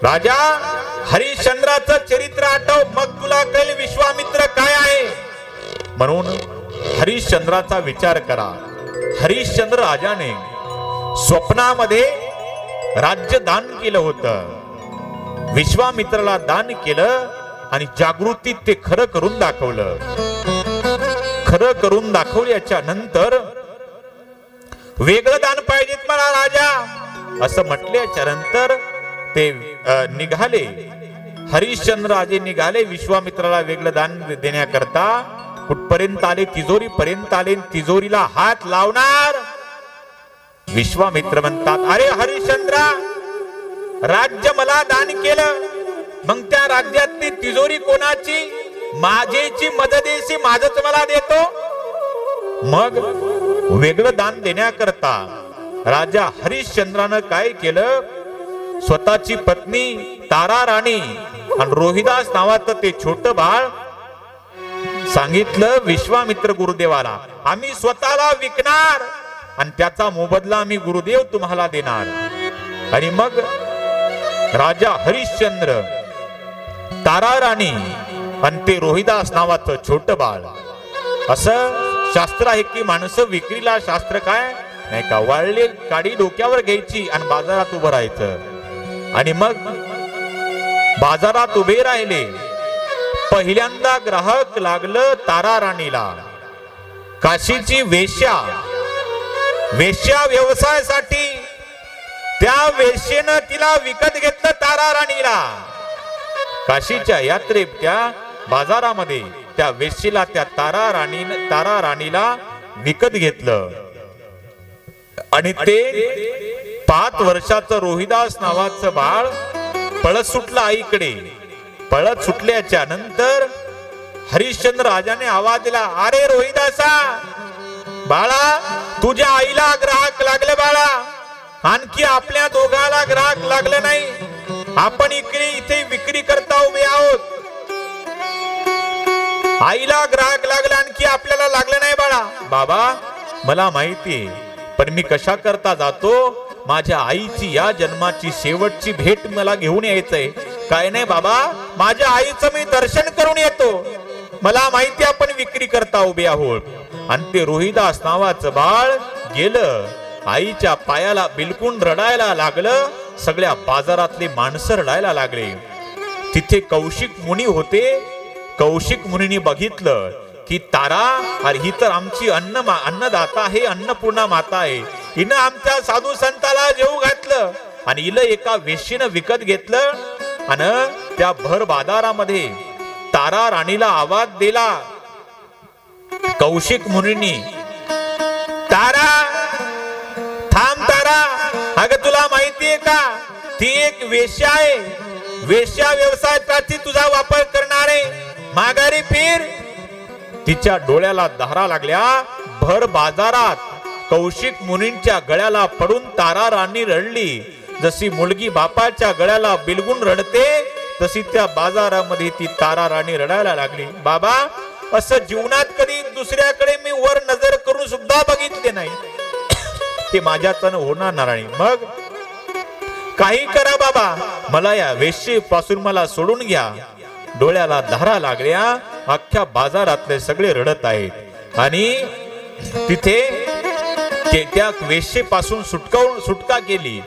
राजा हरिश्चंद्राचं चरित्र आठव, मग तुला कळेल विश्वामित्र काय आहे. म्हणून हरिश्चंद्राचा विचार करा. हरिश्चंद्र राजाने स्वप्नामध्ये राज्य दान केलं होतं. विश्वामित्राला दान केलं आणि जागृतीत ते खरं करून दाखवलं. खरं करून दाखवल्याच्या नंतर वेगळं दान पाहिजेत मला राजा असं म्हटल्याच्या नंतर ते निघाले. हरिश्चंद्र राजे निघाले विश्वामित्राला वेगळं दान देण्याकरता. कुठपर्यंत आले? तिजोरी पर्यंत आले. तिजोरीला हात लावणार. विश्वामित्र म्हणतात, अरे हरिश्चंद्रा, राज्य मला दान केलं, मग त्या राज्यातली तिजोरी कोणाची? माझेची मददेशी, माझच मला देतो. मग वेगळं दान देण्याकरता राजा हरिश्चंद्रानं काय केलं? स्वतःची पत्नी तारा राणी आणि रोहिदास नावाचं ते छोट बाळ सांगितलं विश्वामित्र गुरुदेवाला, आम्ही स्वतःला विकणार आणि त्याचा मोबदला आम्ही गुरुदेव तुम्हाला देणार. आणि मग राजा हरिश्चंद्र, तारा राणी आणि ते रोहिदास नावाचं छोट बाळ, असं शास्त्र आहे की माणसं विक्रीला शास्त्र काय नाही का, वाळले काडी डोक्यावर घ्यायची आणि बाजारात उभं राहायचं. आणि मग बाजारात उभे राहिले. पहिल्यांदा ग्राहक लागलं तारा राणीला, काशीची वेश्या. वेश्या व्यवसायासाठी त्या वेश्येनं तिला विकत घेतलं तारा राणीला. काशीच्या यात्रेत त्या बाजारामध्ये त्या वेश्येला त्या तारा राणीला विकत घेतलं. आणि ते 5 वर्षाचं रोहिदास नावाचं बाळ पळत सुटलं आईकडे. पळत सुटल्याच्या नंतर हरिश्चंद्र राजाने आवाज दिला, अरे रोहिदासा बाळा, तुझ्या आईला ग्राहक लागले बाळा, आणखी आपल्या दोघाला ग्राहक लागले नाही. आपण इथे विक्री करता उभे आहोत. आईला ग्राहक लागले, आणखी आपल्याला लागले नाही बाळा. बाबा मला माहिती, पण मी कशा करता जातो? माझ्या आईची या जन्माची शेवटची भेट मला घेऊन यायचंय. काय नाही बाबा, माझ्या आईचं मी दर्शन करून येतो. मला माहिती आपण विक्री करता उभे आहोत. आणि ते रोहिदास नावाचं बाळ गेलं. आईच्या पायाला बिलकुल रडायला लागलं. सगळ्या बाजारातले माणसं रडायला लागले. तिथे कौशिक मुनी होते. कौशिक मुनींनी बघितलं की तारा, अरे ही तर आमची अन्नदाता आहे, अन्नपूर्णा माता आहे. हिनं आमच्या साधू संताला जेवू घातलं आणि हिला एका वेश्येनं विकत घेतलं. आणि त्या भर बाजारामध्ये तारा राणीला आवाज दिला कौशिक मुनींनी, तारा थांब तारा, अगं तुला माहितीये का ती एक वेश्या आहे. वेश्या व्यवसायासाठी तुझा वापर करणारे माघारी फिर. तिच्या डोळ्याला धारा लागल्या. भर बाजारात कौशिक मुनींच्या गळ्याला पडून तारा राणी रडली. जशी मुलगी बापाच्या गळ्याला बिलगून रडते तशी त्या बाजारामध्ये ती तारा राणी रडायला लागली. बाबा, असं जीवनात कधी दुसऱ्याकडे मी वर नजर करून सुद्धा बघितले नाही. ते माझ्यातन होणार नाही. मग काही करा बाबा, मला या वेश्येपासून मला सोडून घ्या. डोळ्याला धारा लागल्या. अख्ख्या बाजारातले सगळे रडत आहेत. आणि तिथे त्या वेश्येपासून सुटका केली.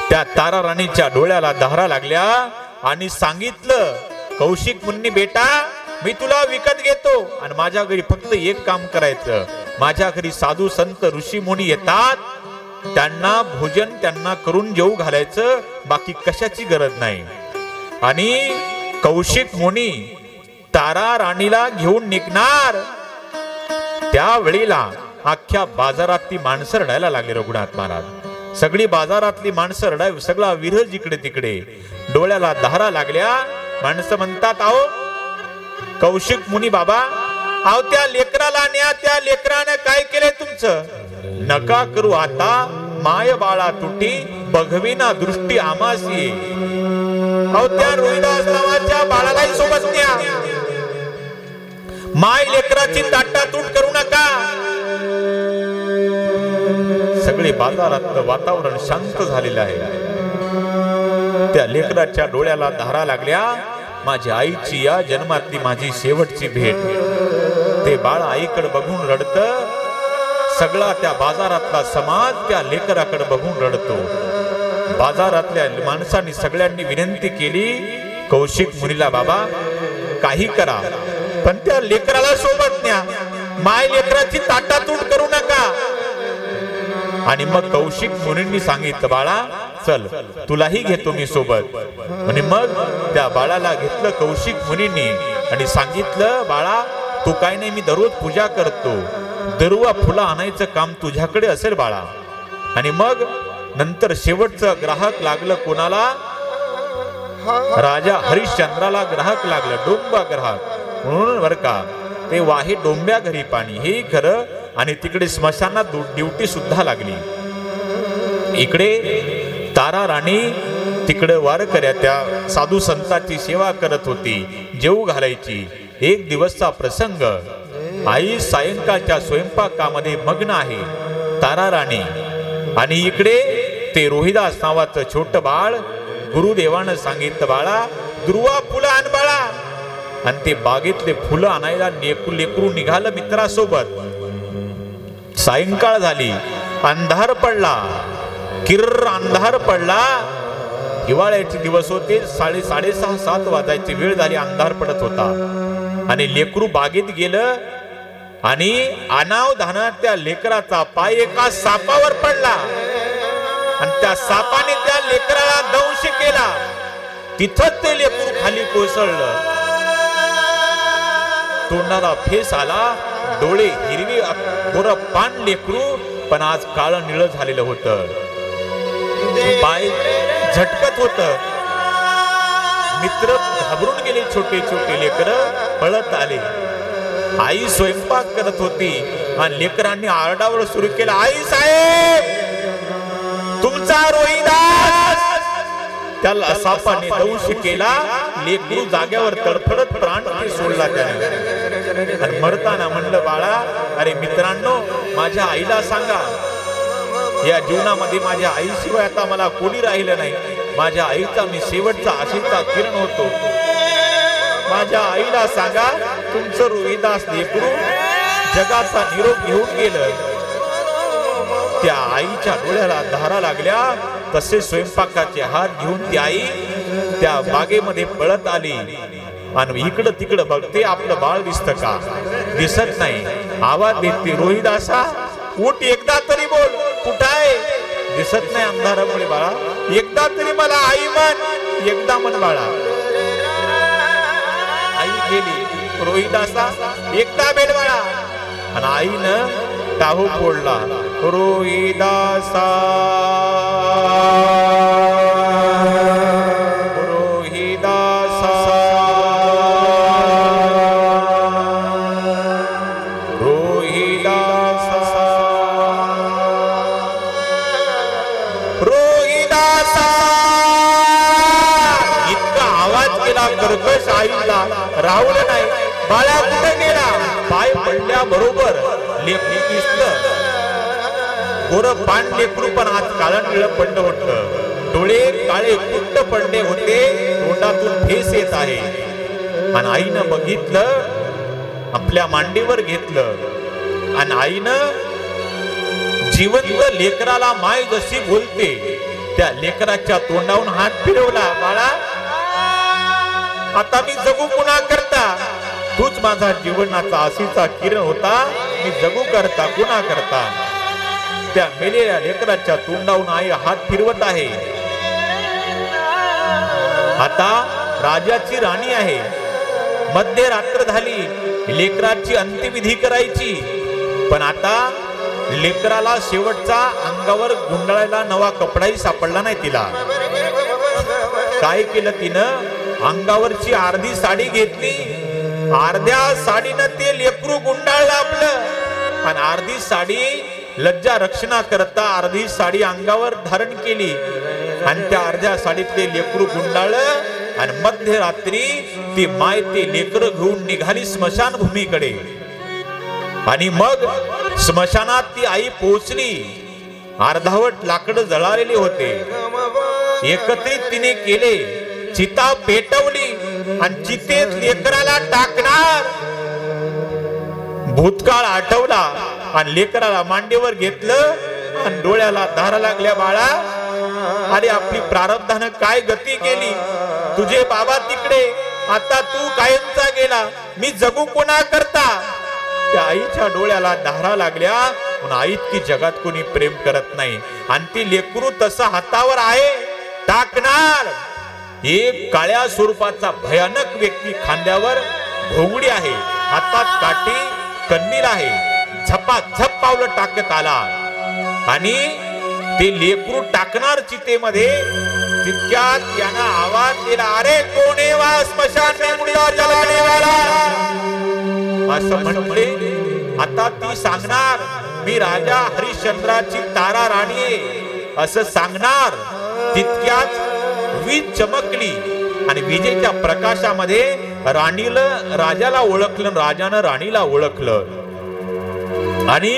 त्या तारा राणीच्या डोळ्याला धारा लागल्या आणि सांगितलं, कौशिक मुनी बेटा, मी तुला विकत घेतो आणि माझ्या घरी फक्त एक काम करायचं. माझ्या घरी साधू संत ऋषी मुनी येतात, त्यांना भोजन त्यांना करून जेवू घालायचं, बाकी कशाची गरज नाही. आणि कौशिक मुनी तारा राणीला घेऊन निघणार. त्यावेळेला अख्ख्या बाजारातली माणसं रडायला लागली. रघुनाथ महाराज, सगळी बाजारातली माणसं रडाय, सगळा विरह जिकडे तिकडे, डोळ्याला धारा लागल्या. माणसं म्हणतात, आहो कौशिक मुनी बाबा, आहो त्या लेकराला न्या, त्या लेकरानं काय केलंय तुमचं? नका करू आता, माय बाळा तुटी बघविना दृष्टी आमासी. अहो त्या रोहिदास नावाच्या बाळालाही सोबत न्या. माय लेकराची ताटातूट करू नका. सगळे बाजारात वातावरण शांत झालेलं आहे. त्या लेकराच्या डोळ्याला धारा लागल्या, माझ्या आईची या जन्मातली माझी शेवटची भेट. ते बाळ आईकडे बघून रडत. सगळा त्या बाजारातला समाज त्या लेकराकडे बघून रडतो. बाजारातल्या माणसांनी सगळ्यांनी विनंती केली कौशिक मुनीला, बाबा काही करा पण त्या लेकराला सोबत न्या, माय लेकराची ताटातूट करू नका. आणि मग कौशिक मुनींनी सांगितलं, बाळा चल तुलाही घेतो मी सोबत. आणि मग त्या बाळाला घेतलं कौशिक मुनींनी आणि सांगितलं, बाळा तू काय नाही, मी दररोज पूजा करतो, दरुवा फुला आणायचं काम तुझ्याकडे असेल बाळा. आणि मग नंतर शेवटचं ग्राहक लागलं कोणाला? राजा हरिश्चंद्राला ग्राहक लागलं, डोंबा ग्राहक म्हणून बर का. ते वाहे डोंब्या घरी पाणी, हे खरं. आणि तिकडे स्मशानात ड्युटी सुद्धा लागली. इकडे तारा राणी तिकडे वारकऱ्या त्या साधू संतांची सेवा करत होती, जेवू घालायची. एक दिवसचा प्रसंग, आई सायंकाळच्या स्वयंपाकामध्ये मग्न आहे तारा राणी. आणि इकडे ते रोहिदास नावाचं छोट बाळ, गुरुदेवानं सांगितलं, बाळा दुर्वा फुलं आण बाळा. आणि ते बागेतले फुलं आणायला लेकरू निघालं मित्रासोबत. सायंकाळ झाली, अंधार पडला, किर्र अंधार पडला. हिवाळ्याचे दिवस होते, 6:30-7 वाजायची वेळ झाली, अंधार पडत होता. आणि लेकरू बागेत गेलं आणि अनावधानात त्या लेकराचा पाय एका सापावर पडला आणि त्या सापाने त्या लेकराला दंश केला. तिथंच ते लेकरू खाली कोसळलं. तोंडाला फेस आला, डोळे हिरवी, गोर पान लेकरू, पण आज काळं निळं झालेलं होतं. पाय झटकत होत. मित्र घाबरून गेले, छोटे छोटे लेकर पळत आले. आई स्वयंपाक करत होती आणि लेकरांनी आरडाओरड सुरू केला, आई साहेब तुमचा रोहिदास. त्याला सापाने दंश केला. लेकरू जाग्यावर तडफडत प्राण सोडला त्याने. आणि मरताना म्हणलं, बाळा अरे मित्रांनो माझ्या आईला सांगा, या जीवनामध्ये माझ्या आईशिवाय आता मला कोणी राहिलं नाही. माझ्या आईचा मी शेवटचा आशेचा किरण होतो. माझ्या आईला सांगा तुमचं रोहिदास लेकरू जगाचा निरोप घेऊन गेलं. त्या आईच्या डोळ्याला धारा लागल्या. तसे स्वयंपाकाचे हात घेऊन ती आई त्या बागेमध्ये पळत आली. आणि इकडं तिकडं बघते, आपलं बाळ दिसतं का? दिसत नाही. आवाज देते, रोहिदासा उठ, एकदा तरी बोल, कुठं आहे? दिसत नाही अंधारामुळे. बाळा एकदा तरी मला आई म्हण, एकदा म्हण बाळा. आई गेली. रोहिदासा एकदा बेड बाळा. आणि आईनं टाहू फोडला, रोहिदासा रोहिदासा रोहिदासा रोहिदासा. इतका आवाज केला कर्कश, आईला राहुल नाही. बाळा कुठे गेला? पाय पडल्या बरोबर लेकरू दिसलं. गोर पान लेकरू, पण आज काळं निळं पडलं होतं. डोळे काळे कुट्ट पडले होते, तोंडातून फेस येत आहे. आणि आईनं बघितलं, आपल्या मांडीवर घेतलं आणि आईनं जिवंत लेकराला माय जशी बोलते त्या लेकराच्या तोंडावरून हात फिरवला. बाळा आता मी जगू पुन्हा करता, तूच माझा जीवनाचा आशीचा किरण होता, मी जगू करता गुन्हा करता. त्या मेलेल्या लेकराच्या तोंडावरून आई हात फिरवत आहे. आता राजाची राणी आहे, मध्यरात्र झाली, लेकराची अंत्यविधी करायची. पण आता लेकराला शेवटचा अंगावर गुंडाळायला नवा कपडाही सापडला नाही तिला. काय केलं तिनं? अंगावरची अर्धी साडी घेतली, अर्ध्या साडीनं ते लेकरू गुंडाळलं आपलं. आणि अर्धी साडी लज्जा रक्षणा करता अर्धी साडी अंगावर धारण केली. आणि त्या अर्ध्या साडीत ते लेकरू गुंडाळलं. आणि मध्यरात्री ती माय ते लेकरं घेऊन निघाली स्मशान भूमीकडे. आणि मग स्मशानात ती आई पोहोचली. अर्धावट लाकडं जळालेली होते. एकत्रित तिने केले, चिता पेटवली आणि चितेत लेकराला टाकणार. भूतकाळ आठवला आणि लेकराला मांडीवर घेतलं आणि डोळ्याला धारा लागल्या. बाळा, अरे आपली प्रारब्धानं काय गती केली. तुझे बाबा तिकडे, आता तू कायमचा गेला, मी जगू कोणा करता. त्या आईच्या डोळ्याला धारा लागल्या. म्हणून आई इतकी जगात कोणी प्रेम करत नाही. आणि ती लेकरू तसं हातावर आहे, टाकणार. एक काळ्या स्वरूपाचा भयानक व्यक्ती खांद्यावर घोंगडी आहे, हातात काठी, कंदील आहे, झपाझप पावलं टाकत आला आणि ते लेकरू टाकणार चितेमध्ये. तितक्यात यानं आवाज दिला, अरे कोणे वा स्मशान में मुर्दा जलाने वाला. असं म्हणले. आता ती सांगणार, मी राजा हरिश्चंद्राची तारा राणी आहे असं सांगणार. तितक्यात वीज चमकली आणि विजेच्या प्रकाशामध्ये राजाला ओळखलं, राजानं राणीला ओळखलं आणि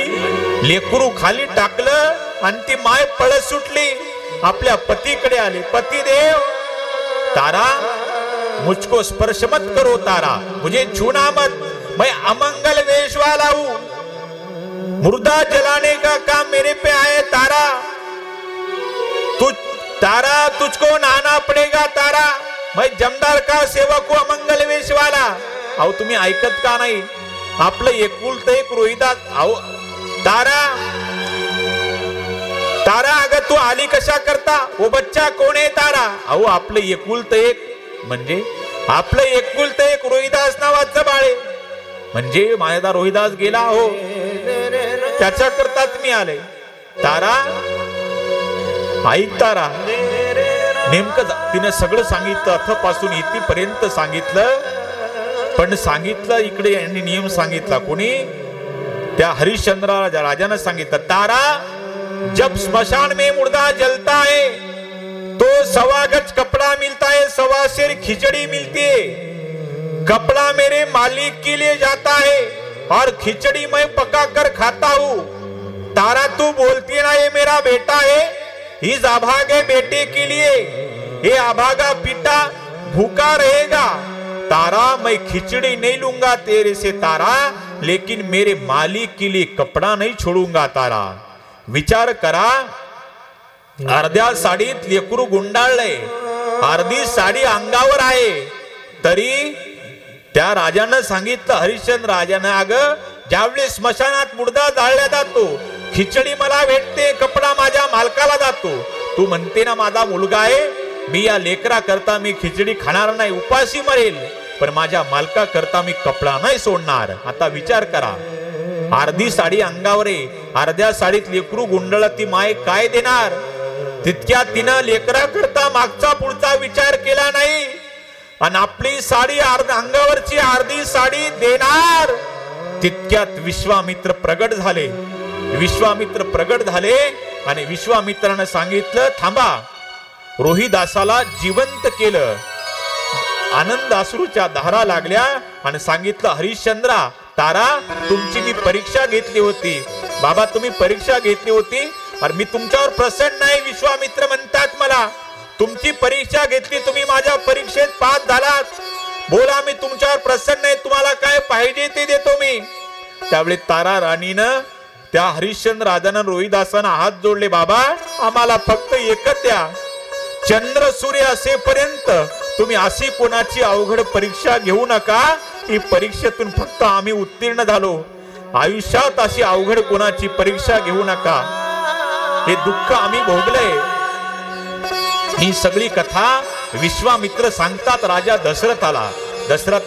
लेकरू खाली टाकलं आणि ती माय पळत सुटली, आपल्या पतीकडे आली. पतिदेव, तारा मुझको स्पर्श मत करो, तारा मुझे छूना मत, मैं अमंगल वेश वाला हूं, मुर्दा जलाने का काम मेरे पे आए. तारा तारा तुझको नहाना पडेगा. तारा, मैं जमदार का सेवक हूं, अमंगल वेश वाला. अहो तुम्ही ऐकत का नाही. आपलं एकुलतं एक रोहिदास. अहो तारा, तारा अगं तू आली कशा करता. वो बच्चा कोण आहे तारा. अहो आपलं एकुलतं एक, म्हणजे आपलं एकुलतं एक रोहिदास नावाचं बाळे, म्हणजे माझा रोहिदास गेला हो, त्याच्या करताच मी आले. तारा ऐक. तारा नेमकं तिने सगळं सांगितलं, अथपासून इथपर्यंत सांगितलं. पण सांगितलं इकडे यांनी नियम सांगितला. कोणी? त्या हरिश्चंद्र राजाने सांगितलं, तारा जब स्मशान में मुर्दा जलता है तो 1.25 गज कपड़ा मिलता है, 1.25 सेर खिचड़ी मिलती है. कपड़ा मेरे मालिक के लिए जाता है और खिचड़ी मैं पका कर खाता हूं. तारा तू बोलती है ना ये मेरा बेटा है, इस अभागे बेटे के लिए ये अभागा पिता भूखा रहेगा. तारा मैं खिचड़ी नहीं लूंगा तेरे से तारा, लेकिन मेरे मालिक के लिए कपड़ा नहीं छोड़ूंगा. तारा विचार करा, अर्ध्या साडीत लेकरू गुंडाळलंय, अर्धी साडी अंगावर आहे, तरी त्या राजानं सांगितलं, हरिश्चंद्र राजानं, अगं ज्यावेळी स्मशानात मुर्दा जाळला जातो, खिचडी मला भेटते, कपडा माझ्या मालकाला जातो. तू म्हणते ना माझा मुलगा आहे, मी या लेकरा करता मी खिचडी खाणार नाही, उपाशी मरेल, पण माझ्या मालका करता मी कपडा नाही सोडणार. आता विचार करा, अर्धी साडी अंगावर आहे, अर्ध्या साडीत लेकरू गुंडळ, ती माय काय देणार. तितक्या तिनं लेकरा करता मागचा पुढचा विचार केला नाही आणि आपली साडी अंगावरची अर्धी साडी देणार. तितक्यात विश्वामित्र प्रगट झाले. विश्वामित्र प्रगट झाले आणि विश्वामित्रानं सांगितलं, थांबा. रोहिदासाला जिवंत केलं. आनंद अश्रूच्या धारा लागल्या आणि सांगितलं, हरिश्चंद्रा, तारा, तुमची मी परीक्षा घेतली होती. बाबा तुम्ही परीक्षा घेतली होती आणि मी तुमच्यावर प्रसन्न नाही. विश्वामित्र म्हणतात, मला तुमची परीक्षा घेतली, तुम्ही माझ्या परीक्षेत पास झालात. बोला, मी तुमच्यावर प्रसन्न आहे, तुम्हाला काय पाहिजे ते देतो मी. त्यावेळी तारा राणीनं त्या हरिश्चंद्र राजानं रोहिदासांना हात जोडले, बाबा आम्हाला फक्त एकच द्या. चंद्र सूर्य असेपर्यंत तुम्ही अशी कोणाची अवघड परीक्षा घेऊ नका. ही परीक्षेतून फक्त आम्ही उत्तीर्ण झालो, आयुष्यात अशी अवघड कोणाची परीक्षा घेऊ नका. हे दुःख आम्ही भोगलंय. ही सगळी कथा विश्वामित्र सांगतात राजा दशरथाला. दशरथ